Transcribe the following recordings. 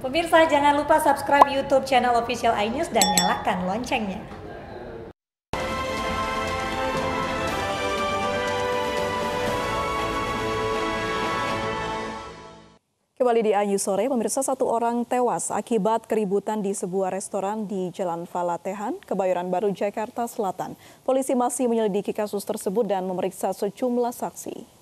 Pemirsa, jangan lupa subscribe YouTube channel Official iNews dan nyalakan loncengnya. Kembali di iNews Sore, pemirsa, satu orang tewas akibat keributan di sebuah restoran di Jalan Falatehan, Kebayoran Baru, Jakarta Selatan. Polisi masih menyelidiki kasus tersebut dan memeriksa sejumlah saksi.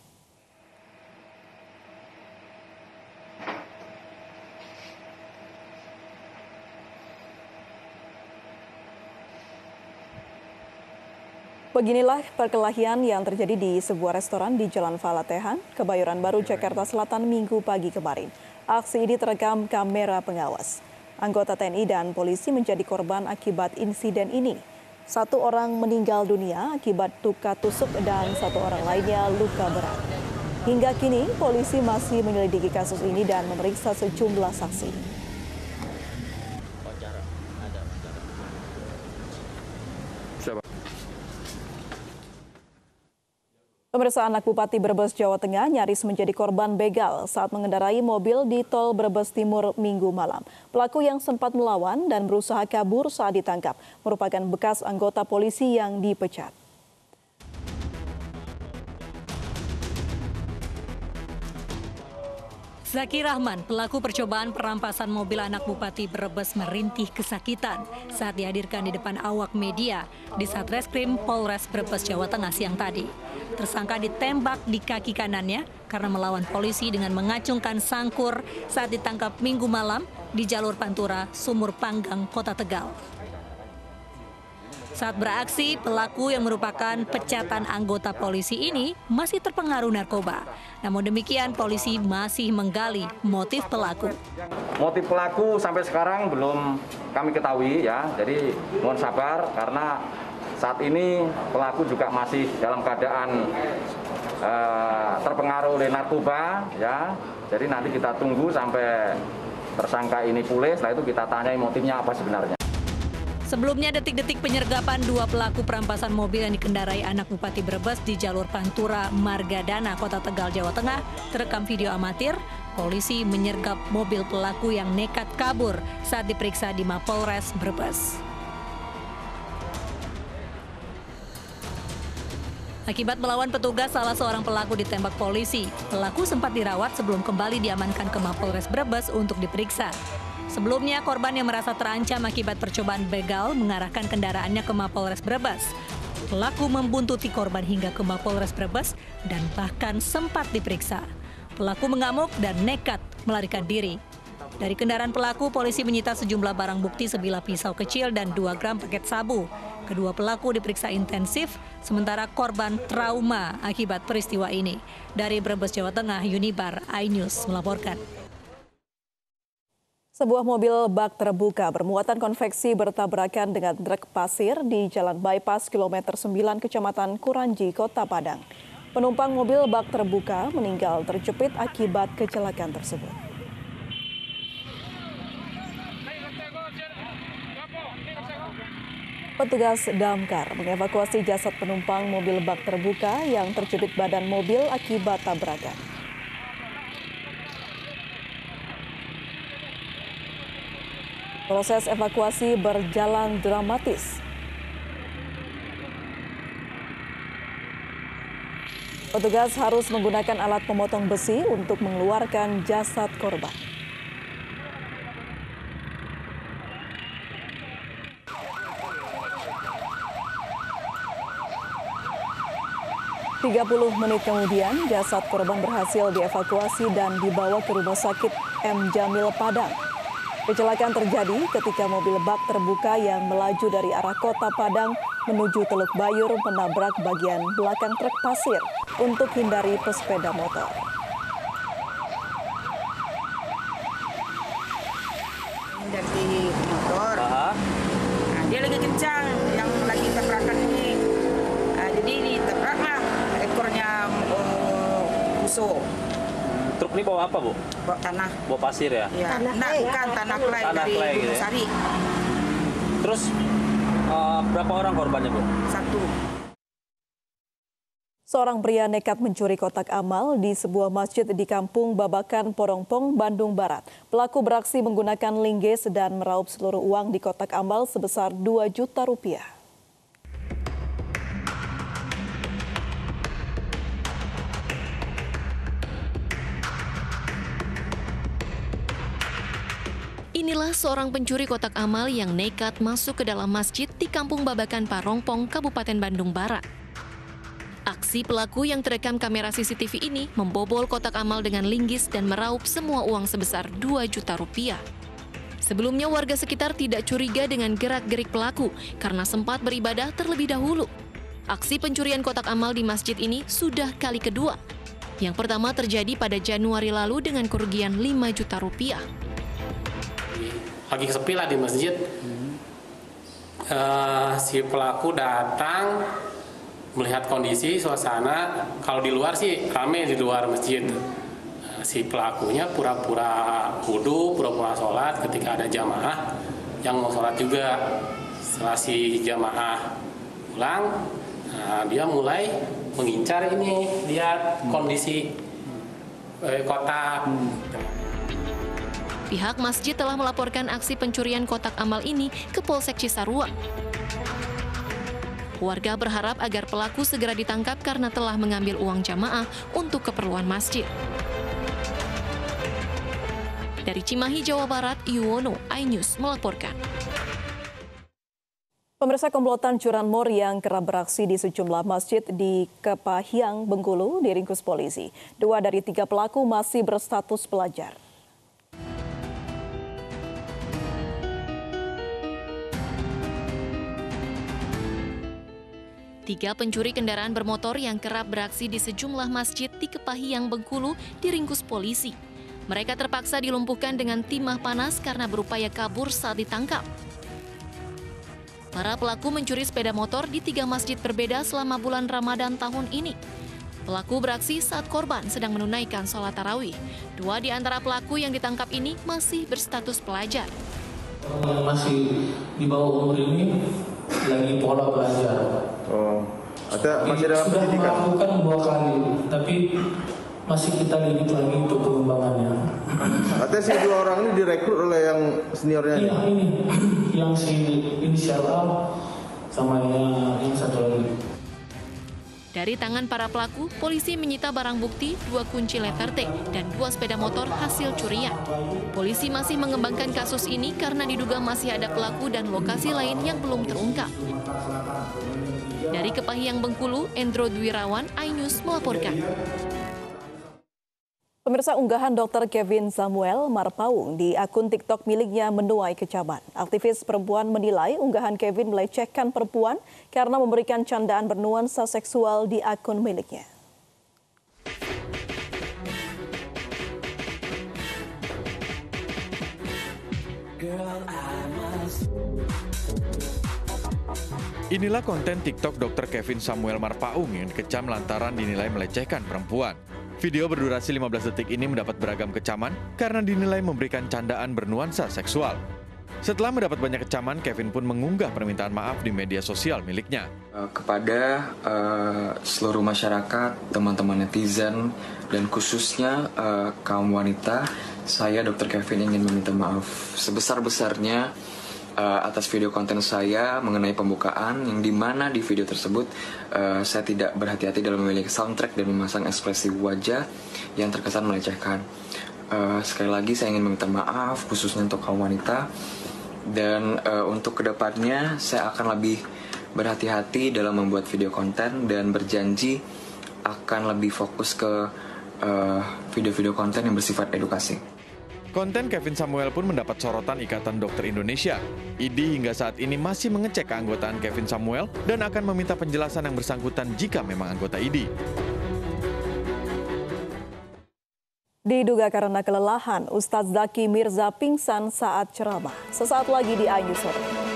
Beginilah perkelahian yang terjadi di sebuah restoran di Jalan Falatehan, Kebayoran Baru, Jakarta Selatan Minggu pagi kemarin. Aksi ini terekam kamera pengawas. Anggota TNI dan polisi menjadi korban akibat insiden ini. Satu orang meninggal dunia akibat luka tusuk dan satu orang lainnya luka berat. Hingga kini, polisi masih menyelidiki kasus ini dan memeriksa sejumlah saksi. Pemirsa, anak Bupati Brebes, Jawa Tengah nyaris menjadi korban begal saat mengendarai mobil di tol Brebes Timur Minggu malam. Pelaku yang sempat melawan dan berusaha kabur saat ditangkap merupakan bekas anggota polisi yang dipecat. Zaki Rahman, pelaku percobaan perampasan mobil anak Bupati Brebes, merintih kesakitan saat dihadirkan di depan awak media di Satreskrim Polres Brebes, Jawa Tengah siang tadi. Tersangka ditembak di kaki kanannya karena melawan polisi dengan mengacungkan sangkur saat ditangkap Minggu malam di jalur Pantura, Sumur Panggang, Kota Tegal. Saat beraksi, pelaku yang merupakan pecatan anggota polisi ini masih terpengaruh narkoba. Namun demikian, polisi masih menggali motif pelaku. Motif pelaku sampai sekarang belum kami ketahui ya. Jadi mohon sabar karena saat ini pelaku juga masih dalam keadaan terpengaruh oleh narkoba ya. Jadi nanti kita tunggu sampai tersangka ini pulih, setelah itu kita tanyai motifnya apa sebenarnya. Sebelumnya, detik-detik penyergapan dua pelaku perampasan mobil yang dikendarai anak Bupati Brebes di jalur Pantura Margadana, Kota Tegal, Jawa Tengah, terekam video amatir. Polisi menyergap mobil pelaku yang nekat kabur saat diperiksa di Mapolres Brebes. Akibat melawan petugas, salah seorang pelaku ditembak polisi. Pelaku sempat dirawat sebelum kembali diamankan ke Mapolres Brebes untuk diperiksa. Sebelumnya, korban yang merasa terancam akibat percobaan begal mengarahkan kendaraannya ke Mapolres Brebes. Pelaku membuntuti korban hingga ke Mapolres Brebes dan bahkan sempat diperiksa. Pelaku mengamuk dan nekat melarikan diri. Dari kendaraan pelaku, polisi menyita sejumlah barang bukti sebilah pisau kecil dan 2 gram paket sabu. Kedua pelaku diperiksa intensif, sementara korban trauma akibat peristiwa ini. Dari Brebes, Jawa Tengah, Yunibar, iNews melaporkan. Sebuah mobil bak terbuka bermuatan konveksi bertabrakan dengan truk pasir di Jalan Bypass kilometer 9 Kecamatan Kuranji, Kota Padang. Penumpang mobil bak terbuka meninggal terjepit akibat kecelakaan tersebut. Petugas damkar mengevakuasi jasad penumpang mobil bak terbuka yang terjepit badan mobil akibat tabrakan. Proses evakuasi berjalan dramatis. Petugas harus menggunakan alat pemotong besi untuk mengeluarkan jasad korban. Tiga 30 menit kemudian, jasad korban berhasil dievakuasi dan dibawa ke Rumah Sakit M. Jamil Padang. Kecelakaan terjadi ketika mobil bak terbuka yang melaju dari arah Kota Padang menuju Teluk Bayur menabrak bagian belakang truk pasir untuk hindari pesepeda motor. Dari motor, nah, dia lagi kencang yang lagi tabrakan ini. Jadi ditabraklah ekornya busuk. Truk ini bawa apa, Bu? Bawa tanah. Bawa pasir ya? Iya. Bukan tanah clay dari gitu ya? Sari. Terus berapa orang korbannya, Bu? 1. Seorang pria nekat mencuri kotak amal di sebuah masjid di Kampung Babakan, Porongpong, Bandung Barat. Pelaku beraksi menggunakan linggis dan meraup seluruh uang di kotak amal sebesar 2 juta rupiah. Inilah seorang pencuri kotak amal yang nekat masuk ke dalam masjid di Kampung Babakan, Porongpong, Kabupaten Bandung Barat. Aksi pelaku yang terekam kamera CCTV ini membobol kotak amal dengan linggis dan meraup semua uang sebesar 2 juta rupiah. Sebelumnya warga sekitar tidak curiga dengan gerak-gerik pelaku karena sempat beribadah terlebih dahulu. Aksi pencurian kotak amal di masjid ini sudah kali kedua. Yang pertama terjadi pada Januari lalu dengan kerugian 5 juta rupiah. Lagi sepi lah di masjid. Si pelaku datang melihat kondisi suasana, kalau di luar sih ramai di luar masjid. Si pelakunya pura-pura wudu, pura-pura sholat ketika ada jamaah yang mau sholat juga. Setelah si jamaah pulang, dia mulai mengincar ini, lihat kondisi kotak. Pihak masjid telah melaporkan aksi pencurian kotak amal ini ke Polsek Cisarua. Warga berharap agar pelaku segera ditangkap karena telah mengambil uang jamaah untuk keperluan masjid. Dari Cimahi, Jawa Barat, Yuwono, iNews melaporkan. Pemirsa, komplotan curanmor yang kerap beraksi di sejumlah masjid di Kepahyang, Bengkulu diringkus polisi. 2 dari 3 pelaku masih berstatus pelajar. Tiga pencuri kendaraan bermotor yang kerap beraksi di sejumlah masjid di Kepahyang, Bengkulu diringkus polisi. Mereka terpaksa dilumpuhkan dengan timah panas karena berupaya kabur saat ditangkap. Para pelaku mencuri sepeda motor di 3 masjid berbeda selama bulan Ramadan tahun ini. Pelaku beraksi saat korban sedang menunaikan sholat tarawih. 2 di antara pelaku yang ditangkap ini masih berstatus pelajar. Yang masih di bawah umur ini lagi pola belajar. Masih dalam pendidikan? Sudah melakukan 2 kali, tapi masih kita lidik lagi untuk pengembangannya. Artinya si 2 orang ini direkrut oleh yang seniornya? Iya, ini yang si inisial A sama yang satu lagi. Dari tangan para pelaku, polisi menyita barang bukti 2 kunci letter T dan 2 sepeda motor hasil curian. Polisi masih mengembangkan kasus ini karena diduga masih ada pelaku dan lokasi lain yang belum terungkap. Dari Kepahyang, Bengkulu, Endro Dwirawan, iNews melaporkan. Pemirsa, unggahan Dr. Kevin Samuel Marpaung di akun TikTok miliknya menuai kecaman. Aktivis perempuan menilai unggahan Kevin melecehkan perempuan karena memberikan candaan bernuansa seksual di akun miliknya. Inilah konten TikTok Dr. Kevin Samuel Marpaung yang dikecam lantaran dinilai melecehkan perempuan. Video berdurasi 15 detik ini mendapat beragam kecaman karena dinilai memberikan candaan bernuansa seksual. Setelah mendapat banyak kecaman, Kevin pun mengunggah permintaan maaf di media sosial miliknya. Kepada seluruh masyarakat, teman-teman netizen, dan khususnya kaum wanita, saya Dr. Kevin ingin meminta maaf sebesar-besarnya atas video konten saya mengenai pembukaan, yang dimana di video tersebut saya tidak berhati-hati dalam memilih soundtrack dan memasang ekspresi wajah yang terkesan melecehkan. Sekali lagi saya ingin meminta maaf khususnya untuk kaum wanita, dan untuk kedepannya saya akan lebih berhati-hati dalam membuat video konten dan berjanji akan lebih fokus ke video-video konten yang bersifat edukasi. Konten Kevin Samuel pun mendapat sorotan Ikatan Dokter Indonesia. IDI hingga saat ini masih mengecek keanggotaan Kevin Samuel dan akan meminta penjelasan yang bersangkutan jika memang anggota IDI. Diduga karena kelelahan, Ustadz Zaki Mirza pingsan saat ceramah. Sesaat lagi di iNews Sore.